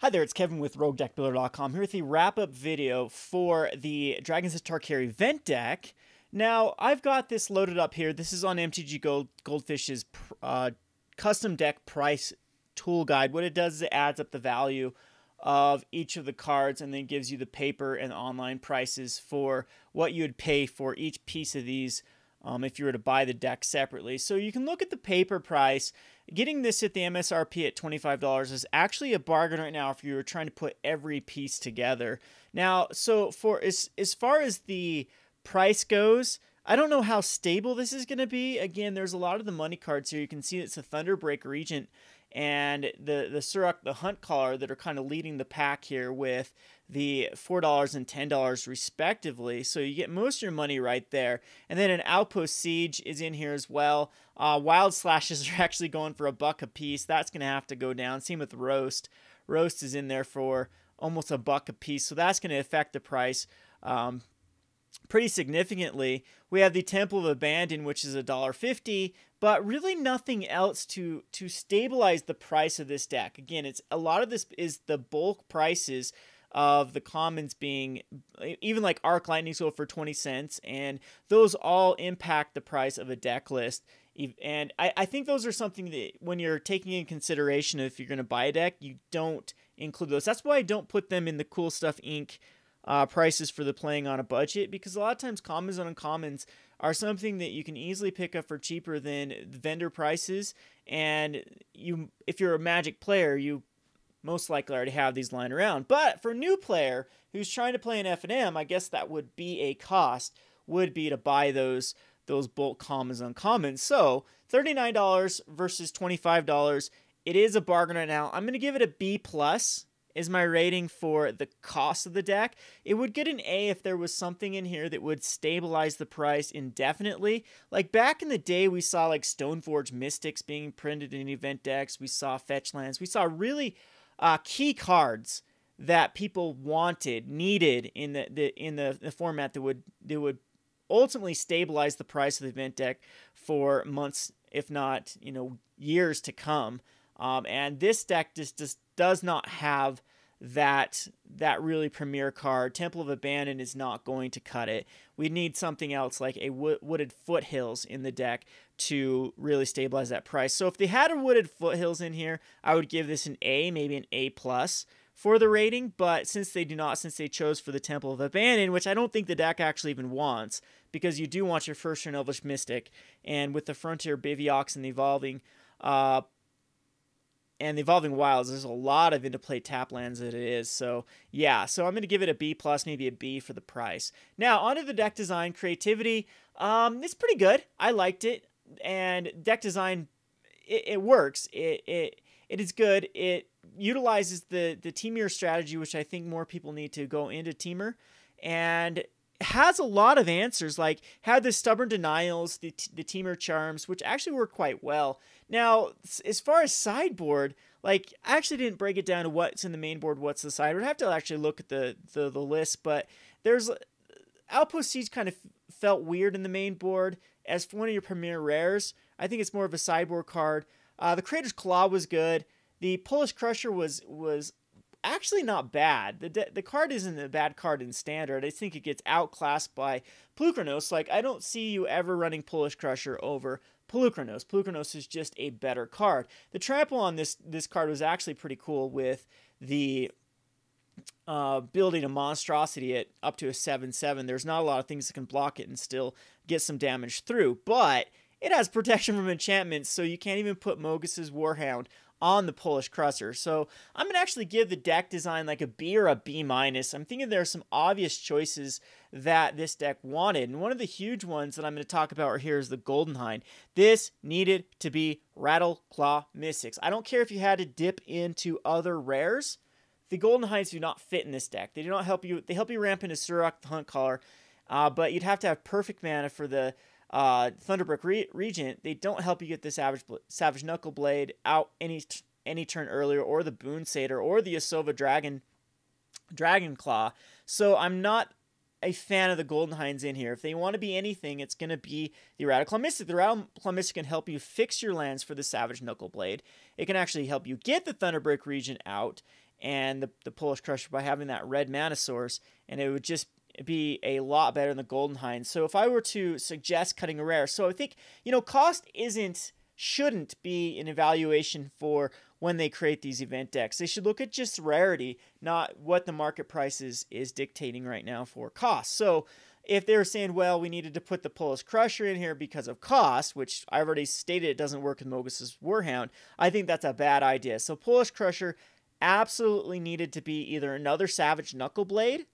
Hi there, it's Kevin with RogueDeckBuilder.com here with the wrap-up video for the Dragon's Tarkir event deck. Now, I've got this loaded up here. This is on MTG Goldfish's custom deck price tool guide. What it does is it adds up the value of each of the cards and then gives you the paper and online prices for what you would pay for each piece of these if you were to buy the deck separately. So you can look at the paper price. Getting this at the MSRP at $25 is actually a bargain right now if you were trying to put every piece together. Now, so for as far as the price goes, I don't know how stable this is going to be. Again, there's a lot of the money cards here. You can see it's a Thunderbreak Regent and the Suruk, the Hunt Caller, that are kind of leading the pack here with the $4 and $10 respectively. So you get most of your money right there. And then an Outpost Siege is in here as well. Wild Slashes are actually going for $1 a piece. That's going to have to go down. Same with Roast. Roast is in there for almost $1 a piece. So that's going to affect the price pretty significantly. We have the Temple of Abandon, which is $1.50, but really nothing else to stabilize the price of this deck. Again, it's a lot of this is the bulk prices of the commons being, even like Arc Lightning Soul for 20 cents, and those all impact the price of a deck list. And I think those are something that when you're taking in consideration if you're going to buy a deck, you don't include those. That's why I don't put them in the Cool Stuff Inc. Prices for the playing on a budget, because a lot of times commons and uncommons are something that you can easily pick up for cheaper than vendor prices, and if you're a Magic player, you most likely already have these lying around. But for a new player who's trying to play an F&M, I guess that would be a cost, would be to buy those bulk commons and uncommons. So $39 versus $25, it is a bargain right now. I'm going to give it a B+. Is my rating for the cost of the deck. It would get an A if there was something in here that would stabilize the price indefinitely. Like back in the day, we saw like Stoneforge Mystics being printed in event decks. We saw Fetch Lands. We saw really key cards that people needed in the format that would ultimately stabilize the price of the event deck for months, if not years to come. And this deck just does not have that really premier card. Temple of Abandon is not going to cut it. We need something else like a Wooded Foothills in the deck to really stabilize that price. So if they had a Wooded Foothills in here, I would give this an A, maybe an A+ for the rating. But since they do not, since they chose for the Temple of Abandon, which I don't think the deck actually even wants, because you do want your first turn Elvish Mystic, and with the Frontier Biviox and the Evolving Wilds, there's a lot of into-play tap lands that it is. So, yeah. So I'm going to give it a B+, maybe a B for the price. Now, onto the deck design. Creativity. It's pretty good. I liked it. And deck design, it works. It is good. It utilizes the Temur strategy, which I think more people need to go into Temur. And has a lot of answers, like had the Stubborn Denials, the Temur Charms, which actually work quite well. Now, as far as sideboard, like I actually didn't break it down to what's in the main board, what's the sideboard. I have to actually look at the list, but there's Outpost Siege kind of felt weird in the main board as for one of your premier rares. I think it's more of a sideboard card. The Creator's Claw was good. The Polish Crusher was actually not bad. The card isn't a bad card in Standard. I think it gets outclassed by Polukranos. Like, I don't see you ever running Polish Crusher over Polukranos. Polukranos is just a better card. The trample on this card was actually pretty cool with the building a monstrosity at up to a 7/7. There's not a lot of things that can block it and still get some damage through, but it has protection from enchantments, so you can't even put Mogus's Warhound on the Polish Crusher. So I'm going to actually give the deck design like a B or a B-. I'm thinking there are some obvious choices that this deck wanted. And one of the huge ones that I'm going to talk about right here is the Golden Hind. This needed to be Rattle Claw Mystics. I don't care if you had to dip into other rares. The Golden Hinds do not fit in this deck. They do not help you. They help you ramp into Suruk, the Hunt Caller, but you'd have to have perfect mana for the Thunderbreak Regent. They don't help you get the Savage Knuckle Blade out any turn earlier, or the Boon Satyr, or the Yasova Dragon Claw. So I'm not a fan of the Golden Hinds in here. If they want to be anything, it's going to be the Rattle Claw Mystic. The Rattle Claw Mystic can help you fix your lands for the Savage Knuckle Blade. It can actually help you get the Thunderbreak Regent out, and the Polish Crusher by having that red mana source, and it would just be a lot better than the Golden Hind. So if I were to suggest cutting a rare, so I think, cost shouldn't be an evaluation for when they create these event decks. They should look at just rarity, not what the market price is dictating right now for cost. So if they're saying, well, we needed to put the Polish Crusher in here because of cost, which I already stated it doesn't work with Mogus's Warhound, I think that's a bad idea. So Polish Crusher absolutely needed to be either another Savage Knuckleblade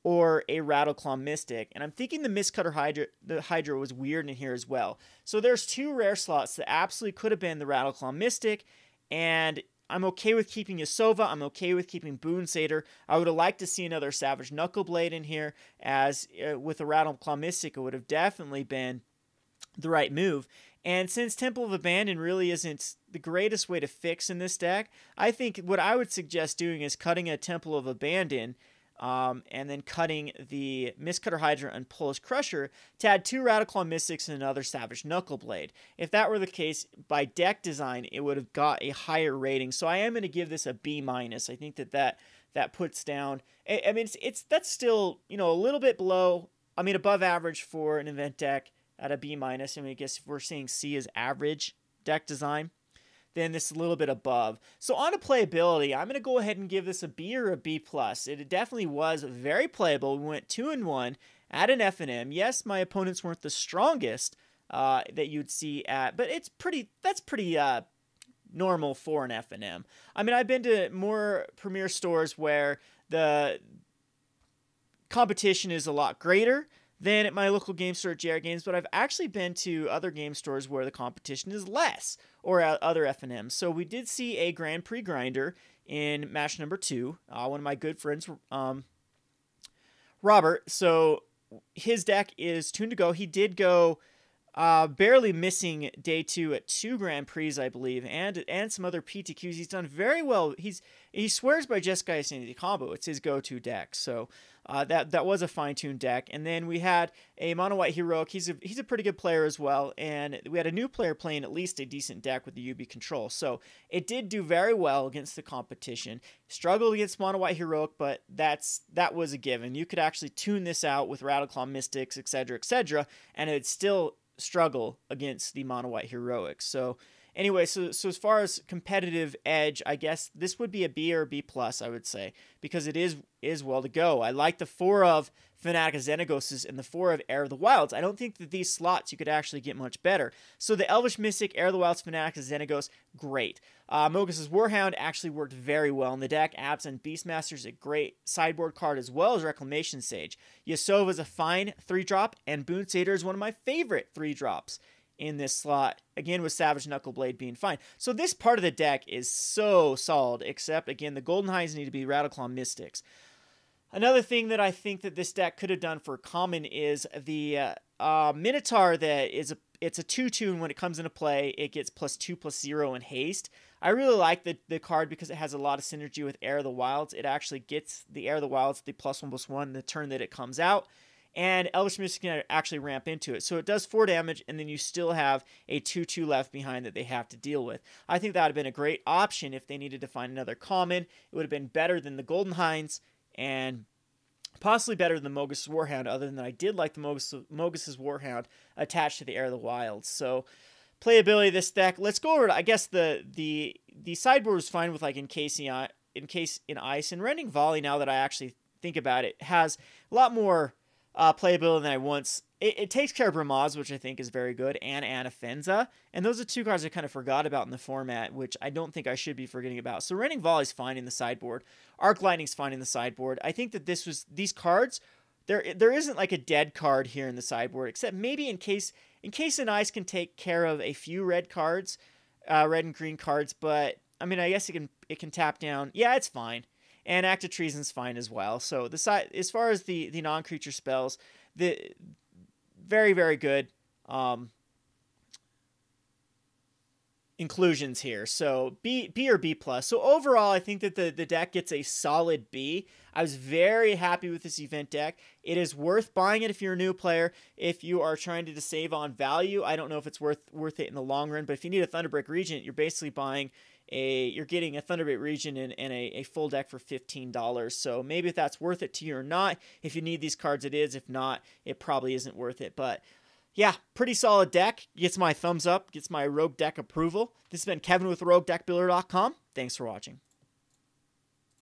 or a Rattleclaw Mystic. And I'm thinking the Mistcutter Hydra was weird in here as well. So there's two rare slots that absolutely could have been the Rattleclaw Mystic, and I'm okay with keeping Yasova. I'm okay with keeping Boon Satyr. I would have liked to see another Savage Knuckleblade in here, as with a Rattleclaw Mystic, it would have definitely been the right move. And since Temple of Abandon really isn't the greatest way to fix in this deck, I think what I would suggest doing is cutting a Temple of Abandon, and then cutting the Mistcutter Hydra and Polish Crusher to add two Rattleclaw Mystics and another Savage Knuckleblade. If that were the case, by deck design, it would have got a higher rating. So I am going to give this a B-. I think that puts down, I mean, that's still, a little bit below, above average for an event deck at a B-. I guess if we're saying C is average deck design, then this is a little bit above. So on to playability, I'm going to go ahead and give this a B or a B+. It definitely was very playable. We went 2-1 at an F&M. Yes, my opponents weren't the strongest that you'd see at, but that's pretty normal for an F&M. I've been to more premier stores where the competition is a lot greater than at my local game store at JR Games, but I've actually been to other game stores where the competition is less, or at other F&Ms. So we did see a Grand Prix grinder in match number 2. One of my good friends, Robert. So his deck is tuned to go. He did go barely missing day 2 at 2 Grand Prix, I believe, and some other PTQs. He's done very well. He swears by Jeskai Sanity Combo. It's his go-to deck. So that was a fine-tuned deck. And then we had a Mono White Heroic. He's a pretty good player as well. And we had a new player playing at least a decent deck with the UB control. So it did do very well against the competition. Struggled against Mono White Heroic, but that was a given. You could actually tune this out with Rattleclaw Mystics, etc., and it'd still struggle against the Mono White Heroics. So anyway, so as far as competitive edge, I guess this would be a B or a B+, I would say, because it is well to go. I like the 4 of Fanatic Xenagoses and the 4 of Heir of the Wilds. I don't think that these slots you could actually get much better. So the Elvish Mystic, Heir of the Wilds, Fanatic Xenagos, great. Mogus's Warhound actually worked very well in the deck. Abs and Beastmaster's a great sideboard card, as well as Reclamation Sage. Yasova is a fine 3-drop, and Boon Satyr is one of my favorite 3-drops in this slot, again with Savage Knuckleblade being fine. So this part of the deck is so solid, except, again, the Golden Hinds need to be Rattleclaw Mystics. Another thing that I think that this deck could have done for common is the Minotaur it's a 2-2, and when it comes into play, it gets +2/+0 in haste. I really like the card because it has a lot of synergy with Heir of the Wilds. It actually gets the Heir of the Wilds the +1/+1 the turn that it comes out. And Elvish Mystic can actually ramp into it. So it does 4 damage, and then you still have a 2/2 left behind that they have to deal with. I think that would have been a great option if they needed to find another common. It would have been better than the Golden Hinds, and possibly better than the Mogus's Warhound, other than I did like the Mogus's Warhound attached to the Heir of the Wilds. So playability of this deck, let's go over it. I guess the sideboard was fine with like Encase in Ice, and Rending Volley, now that I actually think about it, has a lot more playability than I once. It takes care of Bramaz, which I think is very good, and Anafenza, and those are 2 cards I kind of forgot about in the format, which I don't think I should be forgetting about. So Rending Volley's fine in the sideboard. Arc Lightning's fine in the sideboard. I think that these cards, there isn't like a dead card here in the sideboard, except maybe Encase in Ice can take care of a few red cards, red and green cards, but I guess it can tap down. Yeah, it's fine. And Act of Treason's fine as well. So as far as the non-creature spells, very, very good inclusions here. So B or B+. So overall, I think that the deck gets a solid B. I was very happy with this event deck. It is worth buying it if you're a new player. If you are trying to save on value, I don't know if it's worth it in the long run, but if you need a Thunderbreak Regent, you're basically buying you're getting a Thunderbait region and a full deck for $15. So maybe if that's worth it to you or not. If you need these cards, it is. If not, it probably isn't worth it. But yeah, pretty solid deck. Gets my thumbs up, gets my Rogue Deck approval. This has been Kevin with RogueDeckBuilder.com. Thanks for watching.